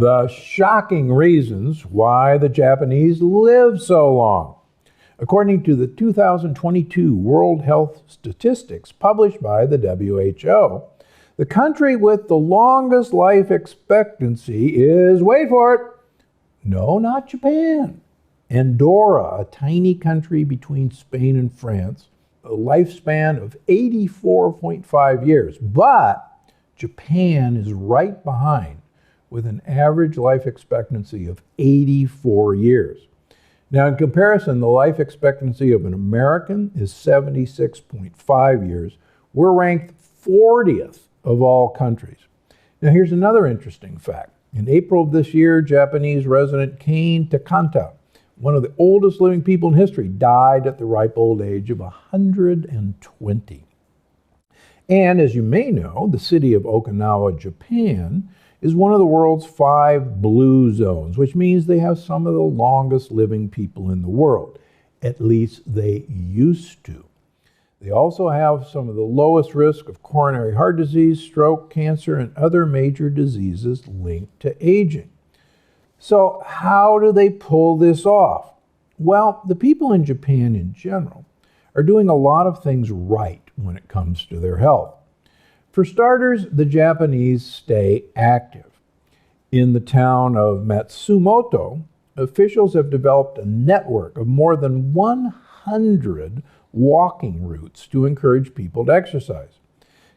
The shocking reasons why the Japanese live so long. According to the 2022 World Health Statistics published by the WHO, the country with the longest life expectancy is, wait for it, no, not Japan, Andorra, a tiny country between Spain and France, a lifespan of 84.5 years. But Japan is right behind with an average life expectancy of 84 years. Now, in comparison, the life expectancy of an American is 76.5 years. We're ranked 40th of all countries. Now, here's another interesting fact. In April of this year, Japanese resident Kane Takanta, one of the oldest living people in history, died at the ripe old age of 120. And as you may know, the city of Okinawa, Japan, is one of the world's 5 blue zones, which means they have some of the longest living people in the world. At least they used to. They also have some of the lowest risk of coronary heart disease, stroke, cancer, and other major diseases linked to aging. So how do they pull this off? Well, the people in Japan in general are doing a lot of things right when it comes to their health. For starters, the Japanese stay active. In the town of Matsumoto, officials have developed a network of more than 100 walking routes to encourage people to exercise.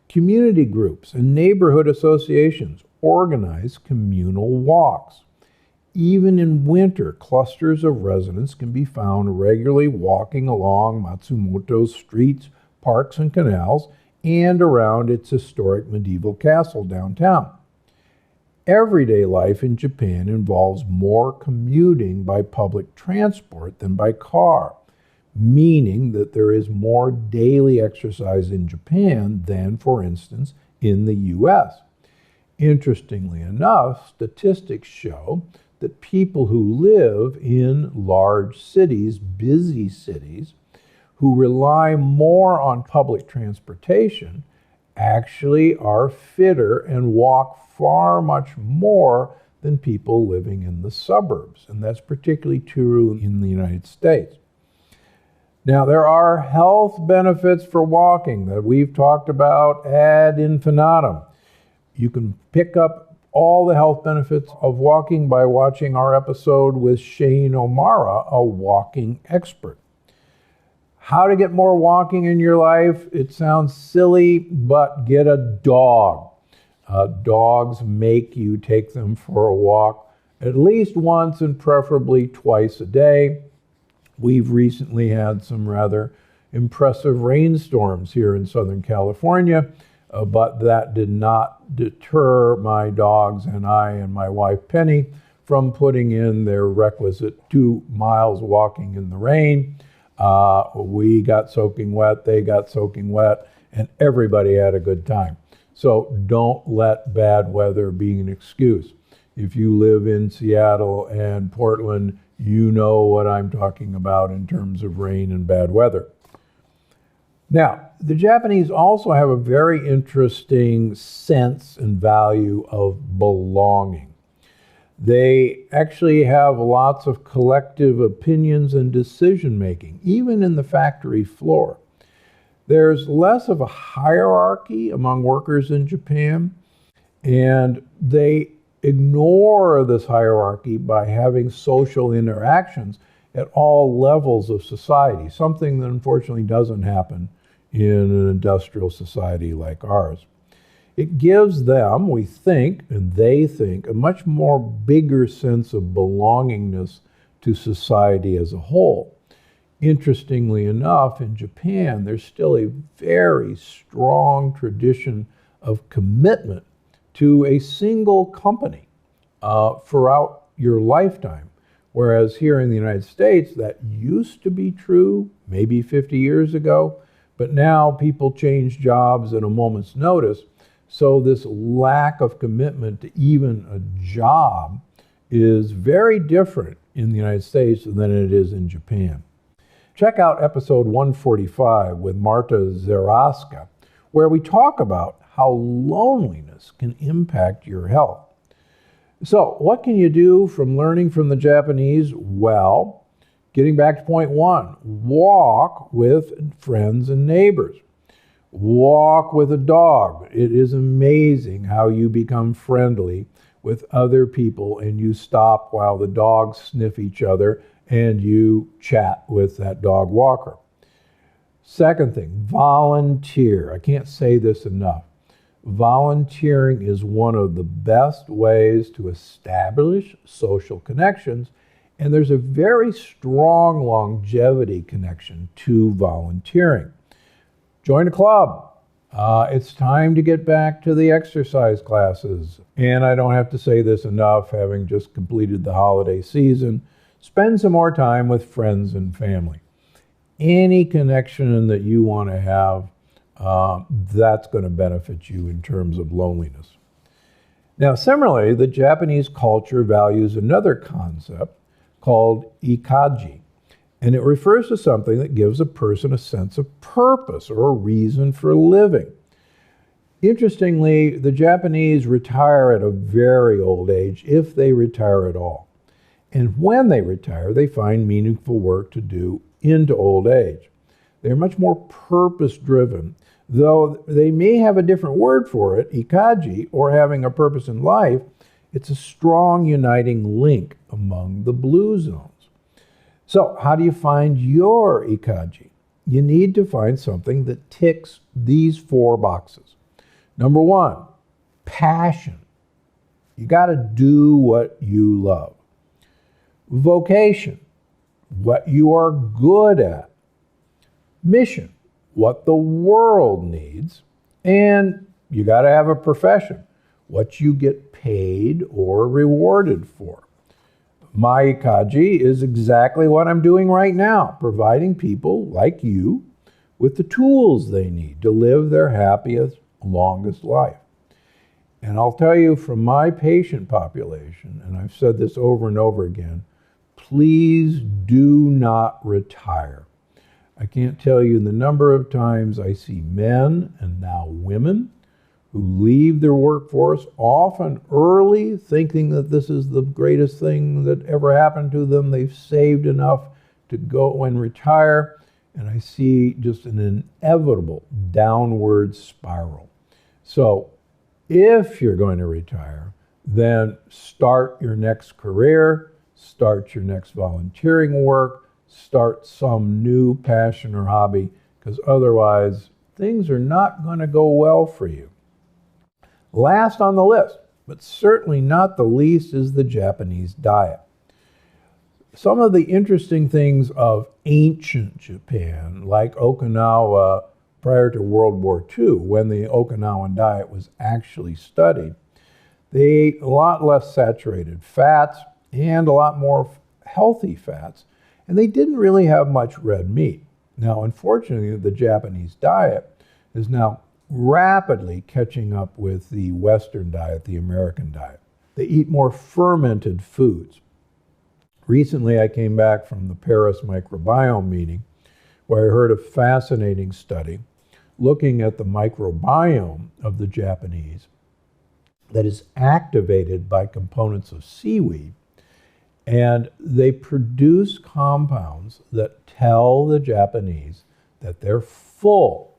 Community groups and neighborhood associations organize communal walks. Even in winter, clusters of residents can be found regularly walking along Matsumoto's streets, parks, and canals, and around its historic medieval castle downtown. Everyday life in Japan involves more commuting by public transport than by car, meaning that there is more daily exercise in Japan than, for instance, in the U.S. Interestingly enough, statistics show that people who live in large cities, busy cities, who rely more on public transportation actually are fitter and walk far much more than people living in the suburbs. And that's particularly true in the United States. Now, there are health benefits for walking that we've talked about ad infinitum. You can pick up all the health benefits of walking by watching our episode with Shane O'Mara, a walking expert. How to get more walking in your life? It sounds silly, but get a dog. Dogs make you take them for a walk at least once and preferably twice a day. We've recently had some rather impressive rainstorms here in Southern California, but that did not deter my dogs and I and my wife Penny from putting in their requisite 2 miles walking in the rain. We got soaking wet, they got soaking wet, and everybody had a good time. So don't let bad weather be an excuse. If you live in Seattle and Portland, you know what I'm talking about in terms of rain and bad weather. Now, the Japanese also have a very interesting sense and value of belonging. They actually have lots of collective opinions and decision-making, even in the factory floor. There's less of a hierarchy among workers in Japan, and they ignore this hierarchy by having social interactions at all levels of society, something that unfortunately doesn't happen in an industrial society like ours. It gives them, we think, and they think, a much more bigger sense of belongingness to society as a whole. Interestingly enough, in Japan, there's still a very strong tradition of commitment to a single company throughout your lifetime. Whereas here in the United States, that used to be true maybe 50 years ago, but now people change jobs at a moment's notice. So this lack of commitment to even a job is very different in the United States than it is in Japan. Check out episode 145 with Marta Zaraska, where we talk about how loneliness can impact your health. So what can you do from learning from the Japanese? Well, getting back to point one, walk with friends and neighbors. Walk with a dog. It is amazing how you become friendly with other people and you stop while the dogs sniff each other and you chat with that dog walker. Second thing, volunteer. I can't say this enough. Volunteering is one of the best ways to establish social connections, and there's a very strong longevity connection to volunteering. Join a club. It's time to get back to the exercise classes. And I don't have to say this enough, having just completed the holiday season. Spend some more time with friends and family. Any connection that you want to have, that's going to benefit you in terms of loneliness. Now, similarly, the Japanese culture values another concept called ikaji, and it refers to something that gives a person a sense of purpose or a reason for living. Interestingly, the Japanese retire at a very old age, if they retire at all. And when they retire, they find meaningful work to do into old age. They're much more purpose-driven, though they may have a different word for it, ikaji, or having a purpose in life. It's a strong uniting link among the blue zones. So how do you find your ikaji? You need to find something that ticks these 4 boxes. Number 1, passion. You got to do what you love. Vocation, what you are good at. Mission, what the world needs. And you got to have a profession, what you get paid or rewarded for. My ikaji is exactly what I'm doing right now, providing people like you with the tools they need to live their happiest, longest life. And I'll tell you from my patient population, and I've said this over and over again, please do not retire. I can't tell you the number of times I see men and now women who leave their workforce often early, thinking that this is the greatest thing that ever happened to them. They've saved enough to go and retire, and I see just an inevitable downward spiral. So if you're going to retire, then start your next career, start your next volunteering work, start some new passion or hobby, because otherwise things are not going to go well for you. Last on the list, but certainly not the least, is the Japanese diet. Some of the interesting things of ancient Japan, like Okinawa prior to World War II, when the Okinawan diet was actually studied, they ate a lot less saturated fats and a lot more healthy fats, and they didn't really have much red meat. Now, unfortunately, the Japanese diet is now rapidly catching up with the Western diet, the American diet. They eat more fermented foods. Recently, I came back from the Paris microbiome meeting where I heard a fascinating study looking at the microbiome of the Japanese that is activated by components of seaweed. And they produce compounds that tell the Japanese that they're full.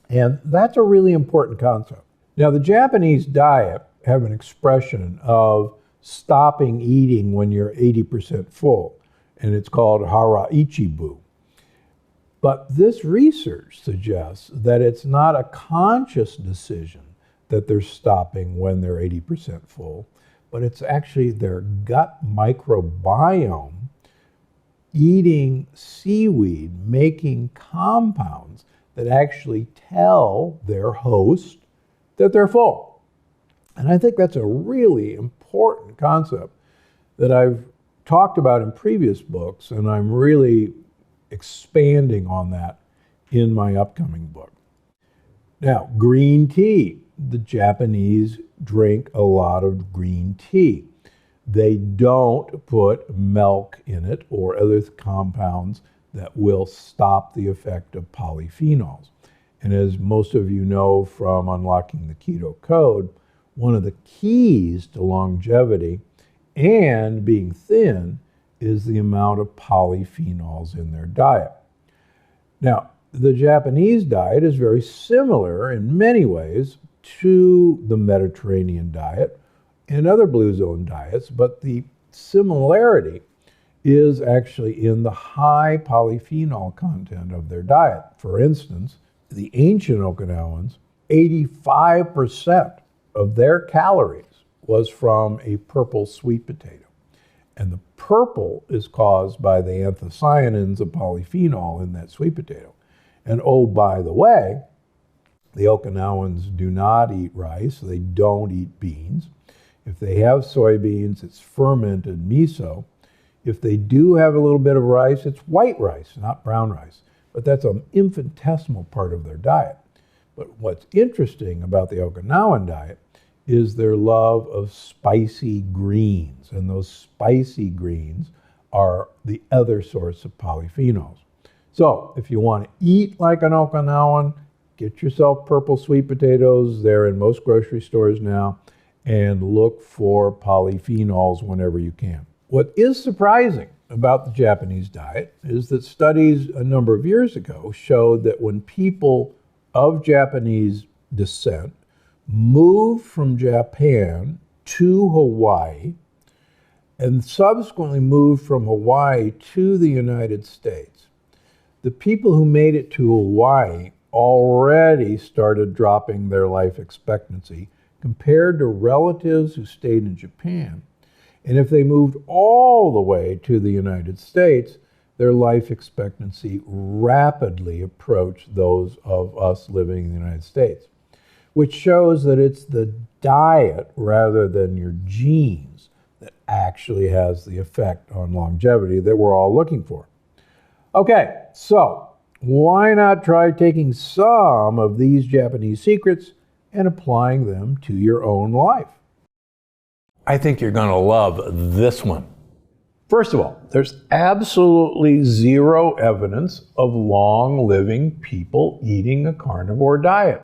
And that's a really important concept. Now, the Japanese diet have an expression of stopping eating when you're 80% full, and it's called hara ichibu. But this research suggests that it's not a conscious decision that they're stopping when they're 80% full, but it's actually their gut microbiome eating seaweed, making compounds that actually tell their host that they're full. And I think that's a really important concept that I've talked about in previous books, and I'm really expanding on that in my upcoming book. Now, green tea. The Japanese drink a lot of green tea. They don't put milk in it or other compounds that will stop the effect of polyphenols. And as most of you know from Unlocking the Keto Code, one of the keys to longevity and being thin is the amount of polyphenols in their diet. Now, the Japanese diet is very similar in many ways to the Mediterranean diet and other blue zone diets, but the similarity is actually in the high polyphenol content of their diet. For instance, the ancient Okinawans, 85% of their calories was from a purple sweet potato. And the purple is caused by the anthocyanins of polyphenol in that sweet potato. And oh, by the way, the Okinawans do not eat rice, they don't eat beans. If they have soybeans, it's fermented miso. If they do have a little bit of rice, it's white rice, not brown rice. But that's an infinitesimal part of their diet. But what's interesting about the Okinawan diet is their love of spicy greens. And those spicy greens are the other source of polyphenols. So if you want to eat like an Okinawan, get yourself purple sweet potatoes. They're in most grocery stores now. And look for polyphenols whenever you can. What is surprising about the Japanese diet is that studies a number of years ago showed that when people of Japanese descent moved from Japan to Hawaii and subsequently moved from Hawaii to the United States, the people who made it to Hawaii already started dropping their life expectancy compared to relatives who stayed in Japan. And if they moved all the way to the United States, their life expectancy rapidly approached those of us living in the United States, which shows that it's the diet rather than your genes that actually has the effect on longevity that we're all looking for. Okay, so why not try taking some of these Japanese secrets and applying them to your own life? I think you're going to love this one. First of all, there's absolutely zero evidence of long-living people eating a carnivore diet.